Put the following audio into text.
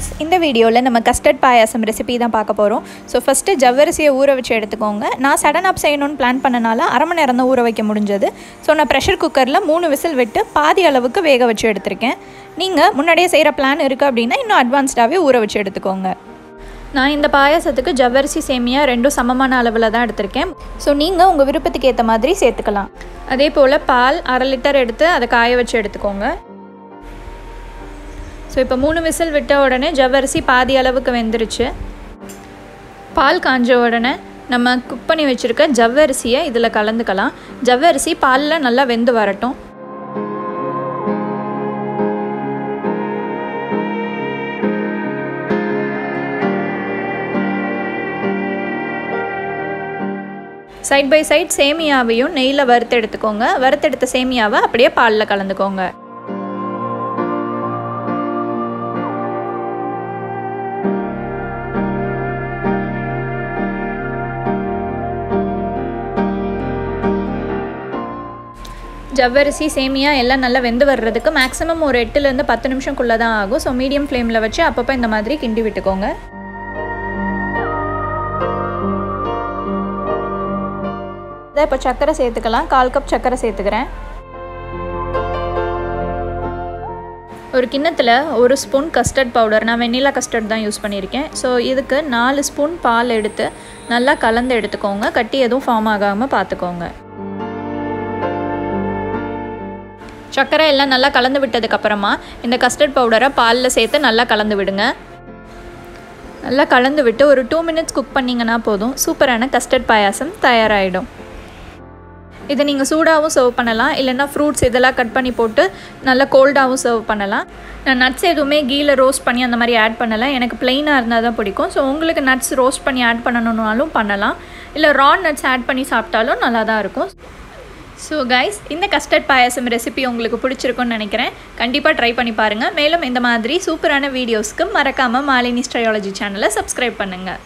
friends, இந்த வீடியோல நம்ம கஸ்டர்ட் பாயாசம் ரெசிபி தான் பார்க்க போறோம். சோ ஃபர்ஸ்ட் ஜவ்வரிசியை ஊற வச்சு எடுத்துக்கோங்க. நான் சடன் அப் செய்யணும்னு பிளான் பண்ணனால அரை மணி நேரம் தான் ஊற வைக்க முடிஞ்சது. சோ நான் பிரஷர் குக்கர்ல 3 விசில் விட்டு பாதி அளவுக்கு வேக வச்சு எடுத்துர்க்கேன். நீங்க முன்னாடியே செய்யற பிளான் இருக்கு அப்படினா இன்னும் அட்வான்ஸ்டாவே ஊற வச்சு எடுத்துக்கோங்க. நான் இந்த பாயாசத்துக்கு ஜவ்வரிசி சேமியா ரெண்டும் சமமான அளவுல தான் எடுத்துர்க்கேன். சோ நீங்க உங்க விருப்பத்துக்கு ஏத்த மாதிரி சேர்த்துக்கலாம். அதே போல பால் 1/2 லிட்டர் எடுத்து அதை காய வச்சு எடுத்துக்கோங்க. ஸோ இப்போ 3 விசில் விட்ட உடனே ஜவ்வரிசி பாதி அளவுக்கு வெந்துருச்சு. பால் காஞ்ச உடனே நம்ம குக் பண்ணி வச்சுருக்க ஜவ்வரிசியை இதில் கலந்துக்கலாம். ஜவ்வரிசி பாலில் நல்லா வெந்து வரட்டும். சைட் பை சைட் சேமியாவையும் நெய்யில் வறுத்து எடுத்துக்கோங்க. வறுத்தெடுத்த சேமியாவை அப்படியே பாலில் கலந்துக்கோங்க. ஜவ்வரிசி சேமியா எல்லாம் நல்லா வெந்து வர்றதுக்கு மேக்ஸிமம் ஒரு 8லேருந்து 10 நிமிஷம்குள்ளே தான் ஆகும். ஸோ மீடியம் ஃப்ளேமில் வச்சு அப்பப்போ இந்த மாதிரி கிண்டி விட்டுக்கோங்க. இதை இப்போ சர்க்கரை சேர்த்துக்கலாம். 1/4 கப் சர்க்கரை சேர்த்துக்கிறேன். ஒரு கிண்ணத்தில் 1 ஸ்பூன் கஸ்டர்ட் பவுடர், நான் வெண்ணிலா கஸ்டர்ட் தான் யூஸ் பண்ணியிருக்கேன். ஸோ இதுக்கு 4 ஸ்பூன் பால் எடுத்து நல்லா கலந்து எடுத்துக்கோங்க. கட்டி எதுவும் ஃபார்ம் ஆகாமல் பார்த்துக்கோங்க. சர்க்கரை எல்லாம் நல்லா கலந்து விட்டதுக்கப்புறமா இந்த கஸ்டர்ட் பவுடரை பாலில் சேர்த்து நல்லா கலந்து விடுங்க. நல்லா கலந்து விட்டு ஒரு 2 மினிட்ஸ் குக் பண்ணிங்கன்னா போதும். சூப்பரான கஸ்டர்ட் பாயாசம் தயாராகிடும். இதை நீங்கள் சூடாகவும் சர்வ் பண்ணலாம், இல்லைன்னா ஃப்ரூட்ஸ் இதெல்லாம் கட் பண்ணி போட்டு நல்லா கோல்டாகவும் சர்வ் பண்ணலாம். நான் நட்ஸ் எதுவுமே கீயில் ரோஸ்ட் பண்ணி அந்த மாதிரி ஆட் பண்ணலை. எனக்கு ப்ளெயினாக இருந்தால் தான் பிடிக்கும். ஸோ உங்களுக்கு நட்ஸ் ரோஸ்ட் பண்ணி ஆட் பண்ணணுன்னாலும் பண்ணலாம், இல்லை ரா நட்ஸ் ஆட் பண்ணி சாப்பிட்டாலும் நல்லா தான் இருக்கும். ஸோ கைஸ், இந்த கஸ்டர்ட் பாயாசம் ரெசிபி உங்களுக்கு பிடிச்சிருக்குன்னு நினைக்கிறேன். கண்டிப்பாக ட்ரை பண்ணி பாருங்கள். மேலும் இந்த மாதிரி சூப்பரான வீடியோஸ்க்கு மறக்காமல் மாலினி ட்ரையாலஜி சேனலை சப்ஸ்கிரைப் பண்ணுங்கள்.